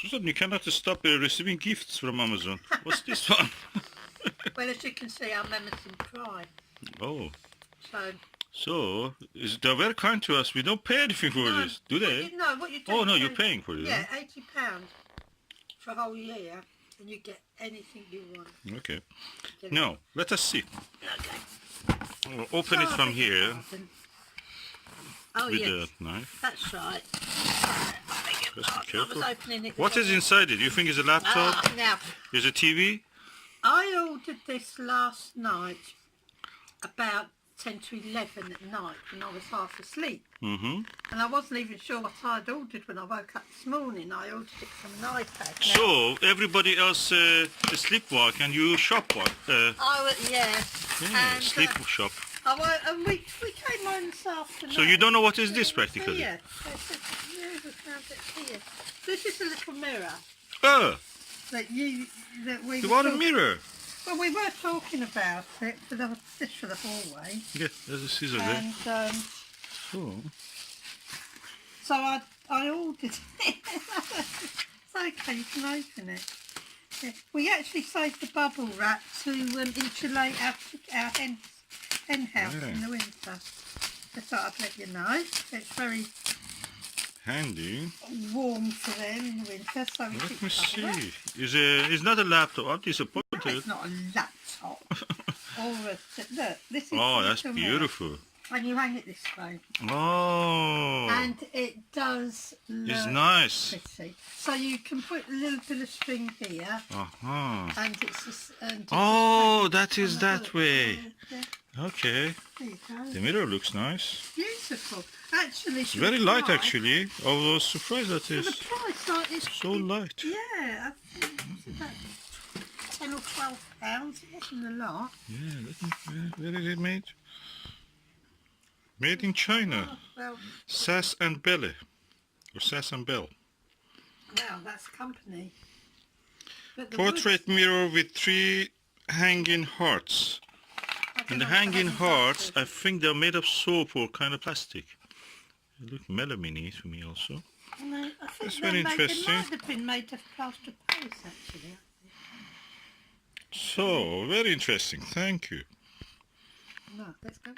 Susan, you cannot stop receiving gifts from Amazon. What's this one? Well, as you can see, I'm Amazon Prime. Oh. So They're very kind to us. We don't pay anything for this, do they? What you do? Oh, no, you're paying for it. Yeah, Huh? £80 for a whole year, and you get anything you want. Okay. Now, let us see. Okay. We'll open it from here. Oh, with yes. the knife. That's right. Just be careful. I was opening it. What is inside it? You think it's a laptop? Now, Is it a TV? I ordered this last night about 10 to 11 at night when I was half asleep. Mm-hmm. And I wasn't even sure what I'd ordered when I woke up this morning. I ordered it from an iPad. Now, So, everybody else sleepwalk and you shopwalk. yeah. And, sleep shop. And we came home this afternoon. So you don't know what is this practically? Yeah. This is a little mirror Oh, that we what a mirror. Well, we were talking about it for the hallway. Yeah, there's a scissor there. And so I ordered it. It's okay, you can open it. Yeah. We actually saved the bubble wrap to insulate our hen house in the winter. I thought I'd let you know. It's very handy. Warm for them in the winter. So let me see. It's not a laptop. I'm disappointed. No, it's not a laptop. Look, this is that's beautiful. Mirror. And you hang it this way. Oh. And it does look it's nice. pretty. So you can put a little bit of string here. Uh-huh. And it's just, that is that way. Yeah. Okay. There you go. The mirror looks nice. Beautiful. Actually, it's very light actually. I was surprised at this. The price is so light. Yeah, I think it's about £10 or £12. It wasn't a lot. Yeah, where is it made? Made in China. Well, Sass and Belle. Or Sass and Belle. Wow, that's company. Portrait mirror with 3 hanging hearts. And the hanging hearts, I think they're made of soap or kind of plastic. They look melamine to me also. No, I think that's very interesting. They might have been made of plaster Paris actually. So, very interesting. Thank you. No, let's go.